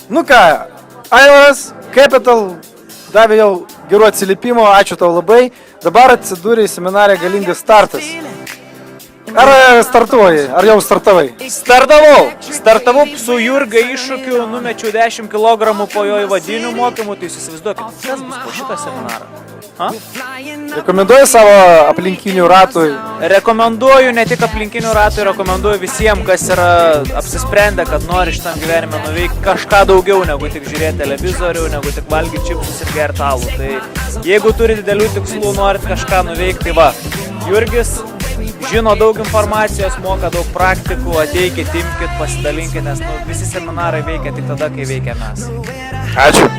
Nu ką, Aivaras, Capital davė jau gerų atsiliepimų, ačiū tau labai. Dabar atsidūrė į seminarę Galingas startas. Ar startuoji, ar jau startavai? Startavau su Jurga iššūkiu, numečiau 10 kg po jo įvadinių mokymų, tai jūs įsivaizduokit, kas bus po šitą seminarą. Ha? Rekomenduoji savo aplinkinių ratui? Rekomenduoju ne tik aplinkinių ratui, rekomenduoju visiems, kas yra apsisprendę, kad nori šitam gyvenime nuveikti kažką daugiau negu tik žiūrėti televizorių, negu tik valgyti čipsus ir gerti alų. Tai jeigu turi didelių tikslų, norit kažką nuveikti, tai va, Jurgis žino daug informacijos, moka daug praktikų, ateikit, imkit, pasidalinkit, nes visi seminarai veikia tik tada, kai veikia mes. Ačiū.